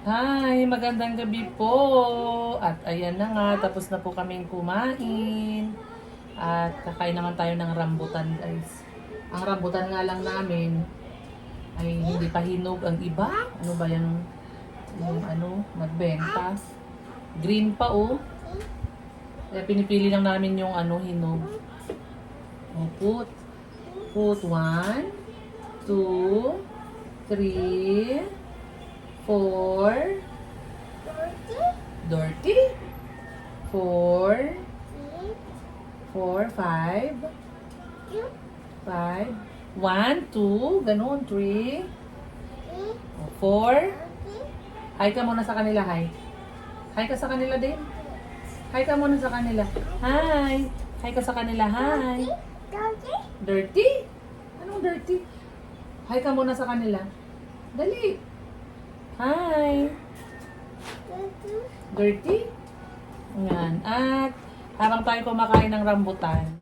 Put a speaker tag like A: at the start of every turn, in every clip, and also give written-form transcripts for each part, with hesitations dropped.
A: Hi, magandang gabi po. At ayan na nga, tapos na po kaming kumain. At kakain naman tayo ng rambutan, guys. Ang rambutan nga lang namin ay hindi pa hinog ang iba. Ano ba yan? Yung ano, nagbenta. Green pa oh. Kaya pinipili lang namin yung ano, hinog. Oh, put 1, 2, 3, 4, dirty, 4, 5, 1, 2, ganun, 3, 4. Hi ka muna sa kanila, hi. Hi ka sa kanila din. Hi ka muna sa kanila. Hi. Hi ka sa kanila, hi. Dirty? Anong dirty? Hi ka muna sa kanila. Dali. Hi. Dirty? Yan. At habang tayo kumakain ng rambutan.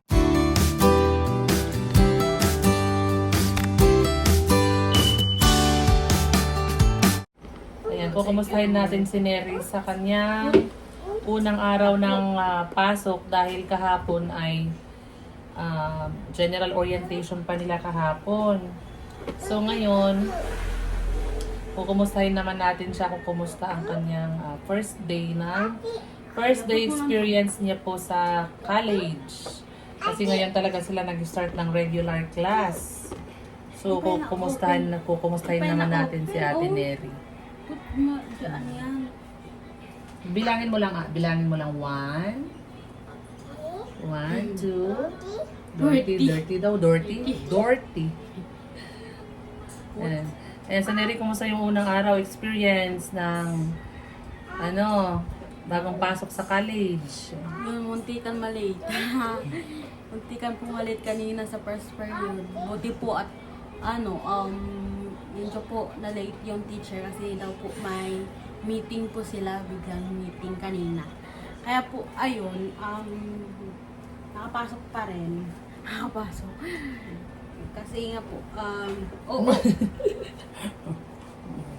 A: Ayan, kukumustahin natin si Neri sa kanyang unang araw ng pasok dahil kahapon ay general orientation pa nila kahapon. So ngayon, kukumustahin naman natin siya kung kumusta ang kanyang first day experience niya po sa college. Kasi ngayon talaga sila nag-start ng regular class. So kukumustahin naman natin si Ate Neri. Bilangin mo lang 1, 1, 2, dirty daw, dirty. Ayan. Ayan, sa Neri, kumusta yung unang araw experience ng bagong pasok sa college?
B: Yung muntikan malate. Muntikan po malate kanina sa first period. Buti po at yun po na late yung teacher kasi daw po may meeting po sila, biglang meeting kanina. Kaya po, ayun, nakapasok pa rin. Nakapasok. Kasi nga po,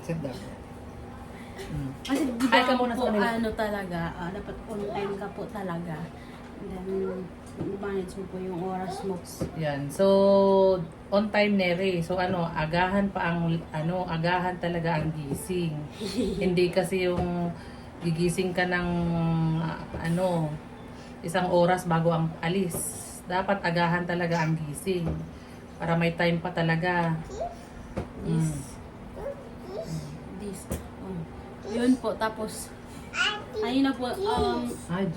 A: Sit down.
B: kasi di
A: Ay, ka
B: ba
A: muna sa
B: po,
A: kanila.
B: talaga, dapat on time ka po talaga. And then, manage mo po yung oras mo.
A: Yan. So, on time Neri. So, agahan talaga ang gising. Hindi kasi yung gigising ka ng, isang oras bago ang alis. Dapat agahan talaga ang gising. Para may time pa talaga.
B: This. Yun po, tapos, ayun na po,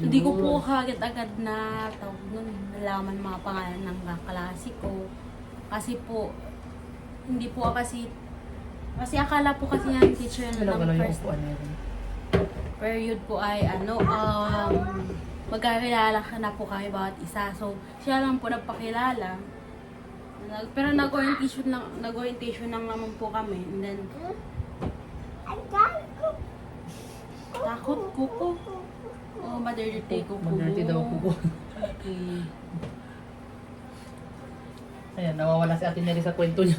B: hindi ko po agad-agad na tawag nun, nalaman mga pangalan ng kaklase ko. Kasi po, hindi po kasi akala po kasi ng teacher na ng first period po ay magkakilala na po kami bawat isa. So, siya lang po nagpakilala. Pero nag-orientation lang naman po kami. And then, takot ko po. Oh, madirty ko po.
A: Madirty daw po.
B: Okay.
A: Ayan, nawawala si Ate Neri sa kwento niya.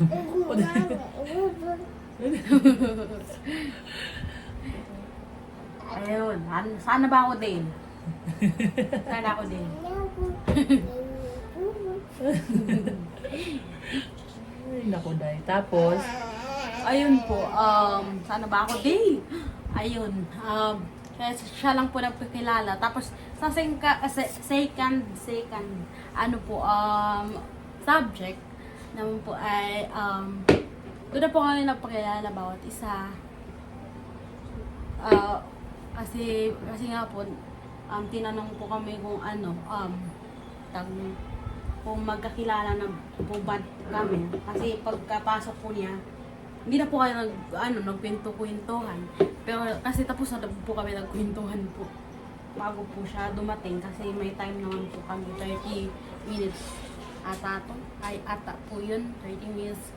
B: Ayun, sana ba ako din? Sana ako din.
A: Ay, naku dahil. Tapos,
B: Ayun po, sana ba ako din? Ayun, kaya siya lang po nagpakilala. Tapos, sa second, subject naman po ay, doon na po kami nagpakilala bawat isa. Kasi nga po, tinanong po kami kung kung magkakilala na po ba kami. Kasi pagkapasok po niya, hindi na po kayo nagkwento-kwentuhan. Pero kasi tapos na po kami nagkwentuhan po bago po siya dumating kasi may time naman po kami 30 minutes ata po yun 30 minutes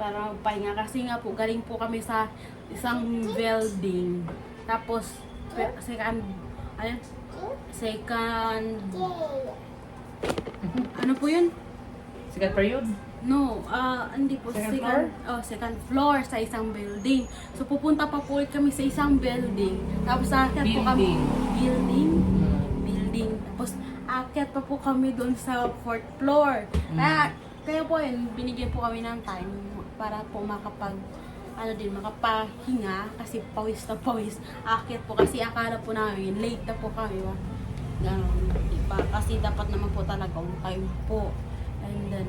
B: para magpahinga kasi nga po galing po kami sa isang building tapos second ano po yun?
A: second period.
B: No, hindi po.
A: Second floor?
B: Second floor sa isang building. So, pupunta pa po ulit kami sa isang building. Tapos, aakyat po kami. Building? Building. Tapos, aakyat pa po kami doon sa fourth floor. Kaya po yun, binigyan po kami ng time para po makapahinga kasi pawis na pawis. Aakyat po kasi akala po namin, late na po kami. Ganun, diba? Kasi dapat naman po talaga on time po. And then,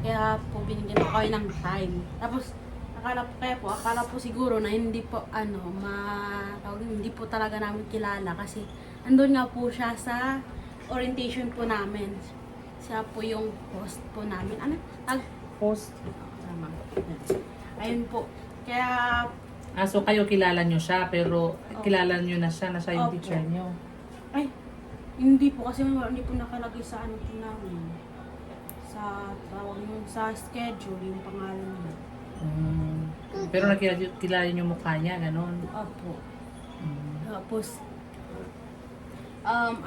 B: kaya po binigyan po kayo ng time. Tapos, akala po siguro na hindi po, hindi po talaga namin kilala kasi andun nga po siya sa orientation po namin. Siya po yung host po namin.
A: Host.
B: Tama. Ayun po. Kaya,
A: So kayo kilala nyo siya, pero kilala nyo na siya yung
B: Opo.
A: teacher nyo.
B: ay, hindi po kasi hindi po nakalagay sa ano po namin. Sa schedule, yung pangalan niya.
A: Pero kilala nyo mukha niya, ganon.
B: Opo.
A: Mm.
B: Tapos,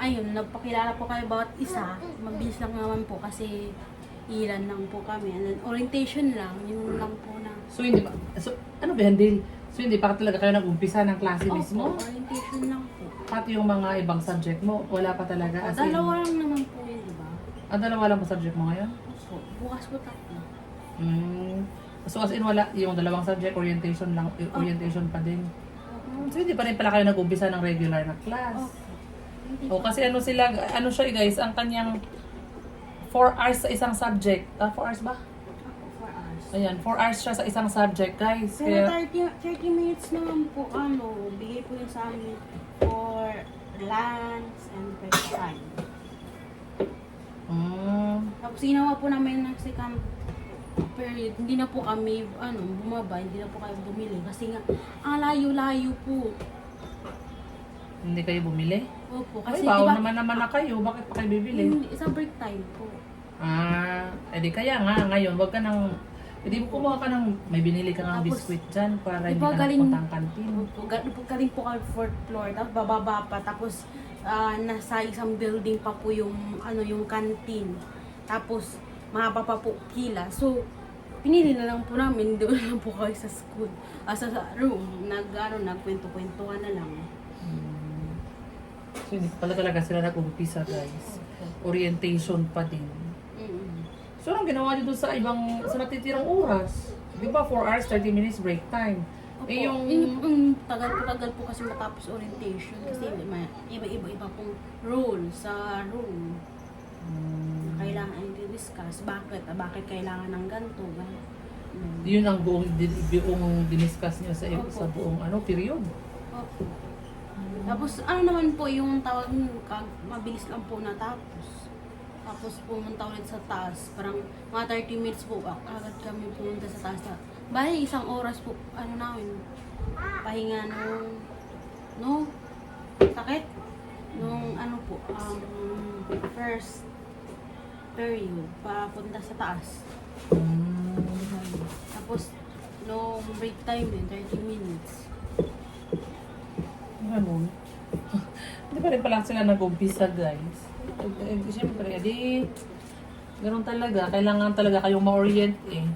B: ayun, nagpakilala po kayo bawat isa. Mabilis lang naman po kasi ilan lang po kami. And then, orientation lang, yun lang po na.
A: So ano ba yan, Dil? So hindi pa talaga kayo nag-umpisa ng klase mismo?
B: Orientation lang po.
A: Pati yung mga ibang subject mo, wala pa talaga. As in,
B: Dalawa lang naman po yun, di ba?
A: dalawa lang ba subject mo ngayon?
B: Opo. Bukas po tatlo.
A: So as in wala, yung dalawang subject, orientation pa din. So hindi pa rin pala kayo nag-umpisa ng regular na class.
B: Opo.
A: O kasi ano siya guys, ang kanyang 4 hours sa isang subject. 4 hours ba?
B: Opo, 4 hours.
A: Ayan, 4 hours siya sa isang subject guys.
B: Pero
A: Kaya,
B: 30 minutes naman po, bigay po yun sa amin for lunch and break time. Tapos ginawa po namin ng second period, hindi na po kami, bumaba, hindi na po kayo bumili. Kasi nga, ang layo-layo po.
A: hindi kayo bumili?
B: Opo,
A: Ay,
B: kasi
A: baon
B: diba,
A: naman na kayo. Bakit pa kayo bibili?
B: hindi, sa break time po.
A: Edi kaya nga, ngayon, wag ka nang, edi kumuha ka ng, may binili ka ng
B: Tapos,
A: biskwit dyan para
B: di
A: hindi
B: ba
A: ka
B: galing-
A: napunta ang kantin.
B: Opo, galing po kami 4th floor, tapos bababa pa, tapos nasa isang building pa po yung, yung canteen. Tapos, mahaba pa po pila. So, pinili na lang po namin, doon na lang po kayo sa school. Sa room, nagkwento-kwentuhan na lang.
A: So hindi pala talaga sila nag-umpisa guys. Orientation pa din. So anong ginawa niyo doon sa natitirang oras? Di ba 4 hours, 30 minutes break time?
B: Opo,
A: yung
B: tagal po kasi matapos orientation kasi iba-iba pong rule sa room. Kailangan i-discuss bakit kailangan ng ganito.
A: yun ang buong diniscuss niyo sa buong period.
B: Opo. Tapos naman po yung tawag mabilis lang po natapos. Tapos pumunta ulit sa taas. Parang mga 30 minutes po agad kami pumunta sa taas. Bali, 1 oras po, namin, pahinga sakit. First period, papunta sa taas. Tapos, nung break time din, 30 minutes.
A: Ganun. Hindi pa rin pala sila nag-umpisa guys. Siyempre, ganun talaga. Kailangan talaga kayong ma-orient eh.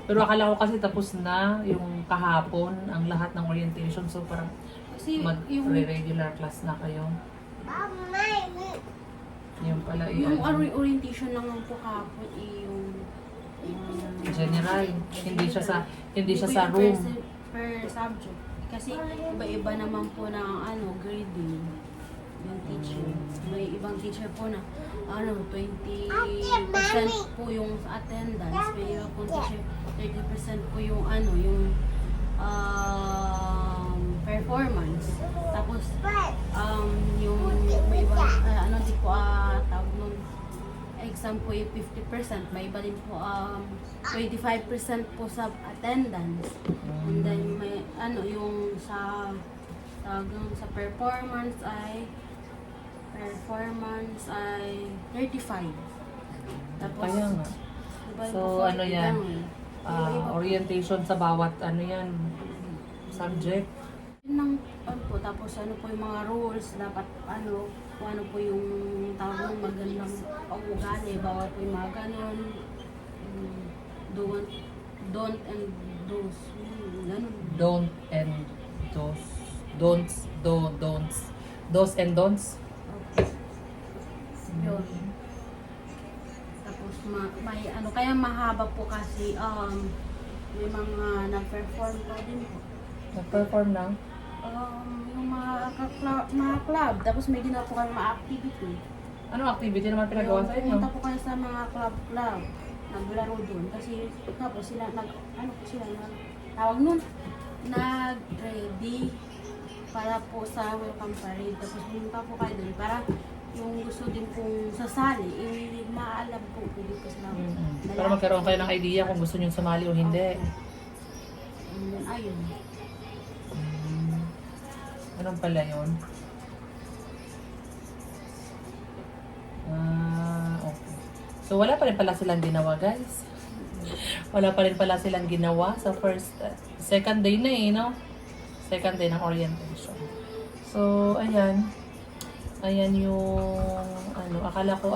A: Pero akala ko kasi tapos na yung kahapon ang lahat ng orientation. So parang
B: Kasi
A: mag-regular class na kayo. Yung pala
B: yung orientation lang po kahapon yung
A: general. Hindi siya sa
B: yung
A: room.
B: per subject. Kasi iba-iba naman po ng grading yung teacher. May ibang teacher po na 20% po yung attendance. May ibang po teacher 30% po yung performance. Tapos yung may ibang di po tawag nun exam po yung 50%, may iba din po 25% po sa attendance. And then may yung sa performance ay 35. Tapos
A: Kaya nga.
B: iba
A: So,
B: po 40
A: yan?
B: lang eh. Iba-iba po.
A: Orientation sa bawat subject.
B: Yun lang po. Tapos po yung mga rules, dapat kung ano po yung tawag ng magandang pag-ugali, bawal po yung mga ganon. don't and those. Ganun.
A: Don't and dos. Don'ts. Dos and don'ts.
B: Okay. Yun. Tapos may ano, kaya mahaba po kasi may mga nag-perform pa din po.
A: Nag-perform lang.
B: Yung mga club, tapos may ginawa po kami mga activity.
A: Anong activity naman pinagawa sa inyo?
B: Pumunta po kayo sa mga club, naglaro doon. Kasi tapos sila, tawag nun, nag-ready para po sa welcome parade. Tapos pumunta po kayo doon para yung gusto din pong sasali, maalam po, pwede po sila.
A: Para magkaroon kayo ng idea kung gusto nyo sumali o hindi.
B: Ayun.
A: Anong pala yun? Okay. So wala pa rin pala silang ginawa, guys. Wala pa rin pala silang ginawa sa second day na no? Second day ng orientation. So, ayan. Ayan yung, akala ko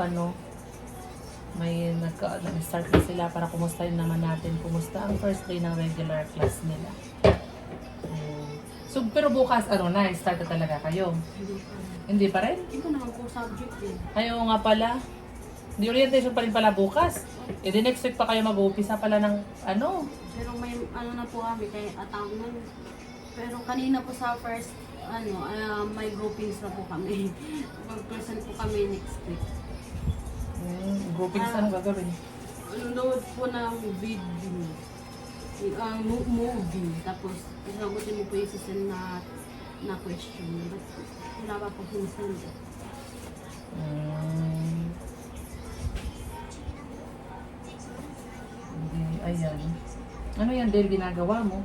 A: may nag-start na sila para kumustahin naman natin. Kumusta ang first day ng regular class nila. So, pero bukas, start na talaga kayo? Hindi pa rin?
B: Hindi ko naman po subject eh.
A: Ayaw nga pala. Di orientation pa rin pala bukas. E di next week pa kayo mag-uumpisa pala ng
B: Pero may na po kami kay atang pero kanina po sa first may groupings na po kami. Mag-present po kami next week.
A: Groupings ano gagawin?
B: Load po ng video. Movie. Tapos isagutin mo po yung session na question. But wala pa po sinisend.
A: Ayan. Ano yan, Dale, ginagawa mo?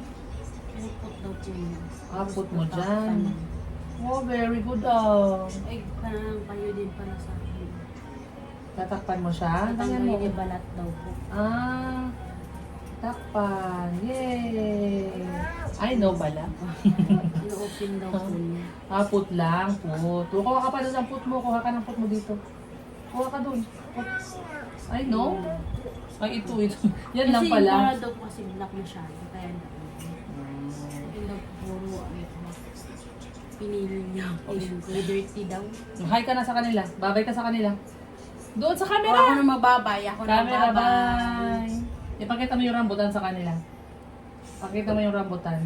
B: Put daw po yun.
A: Put mo dyan. Oh, very good.
B: Ay, parang kayo din pala sa akin.
A: Tatakpan mo siya?
B: Tatanggalin
A: Ganyan mo.
B: yung balat daw po.
A: Takpan. Yay! I know pala.
B: Ino-open daw po niya.
A: Put lang. Put. Kuha ka pa doon ng put mo. Kuha ka ng put mo dito. Kuha ka doon. I know. Ay, ito. Yan lang pala.
B: Kasi yung daw po kasi black masyado. Kaya yung daw puro pinili niya. Dirty daw.
A: Hi ka na sa kanila. Babay ka sa kanila. Doon sa
B: O,
A: camera.
B: ako na mababay. Ako na
A: Camera,
B: mababay.
A: bye. Ipakita mo yung rambutan sa kanila. Pakita mo yung rambutan.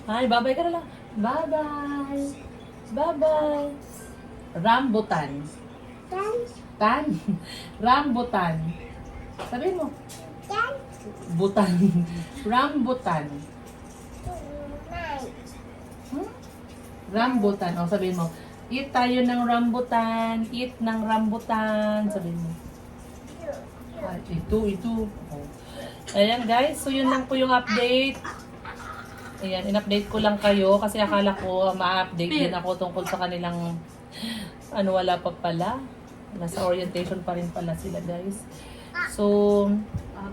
A: Hi, babay ka na lang. Bye-bye. Bye-bye. Rambutan. Tan? Rambutan. Sabihin mo. Butan. Rambutan. Rambutan. O, sabihin mo. Eat tayo ng rambutan. Eat ng rambutan. Sabihin mo. Ito. Oh. Ayan guys, so yun lang po yung update. Ayan, in-update ko lang kayo kasi akala ko ma-update din ako tungkol sa kanilang wala pa pala. Nasa orientation pa rin pala sila guys. So,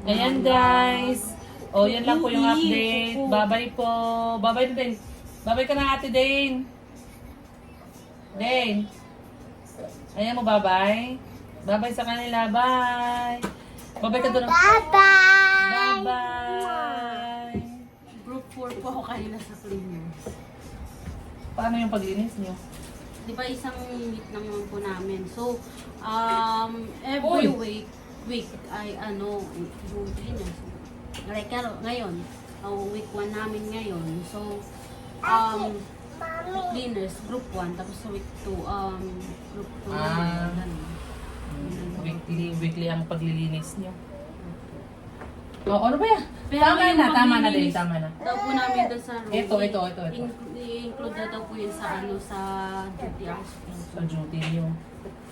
A: ayan guys. O, yan lang po yung update. Bye-bye po. Bye-bye din. Bye-bye ka na Ate Dane. Dane. Ayan mo, bye-bye. Bye-bye sa kanila. Bye. Bye-bye ka doon.
C: Bye-bye!
A: Bye-bye.
B: Group 4 po ako kanina sa cleaners.
A: Paano yung paglinis niyo?
B: Di ba isang meet naman po namin. So, every week ay yung cleaners. Like ngayon, week 1 namin ngayon. So, cleaners, group 1, tapos sa week 2, group 2 namin.
A: Weekly ang paglilinis niyo. Ano ba yan?
B: Pero
A: Tama
B: yung
A: na din.
B: paglilinis
A: Tama na.
B: Daw po namin doon sa room.
A: Ito.
B: I-include na daw po yun sa sa duty hours.
A: Sa duty niyo.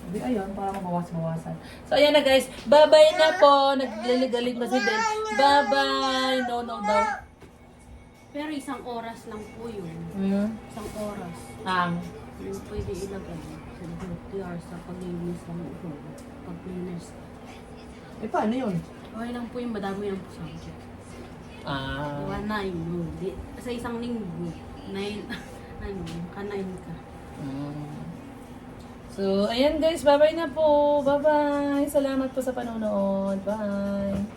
A: Hindi, ayun, para mabawas-bawasan. So, ayan na guys. Bye-bye na po. Naglilig-alig na si Den. Bye-bye. No daw.
B: Pero isang oras lang po yun. Isang oras. Yung pwede ilagay sa duty hours sa paglilinis ng room. Pag-cleaners.
A: Paano yun?
B: Okay lang po yung madami yung subject. Diba, 9, no? Sa isang linggo, 9, ka-9 ka.
A: So, ayan guys, bye-bye na po. Bye-bye. Salamat po sa panonood. Bye.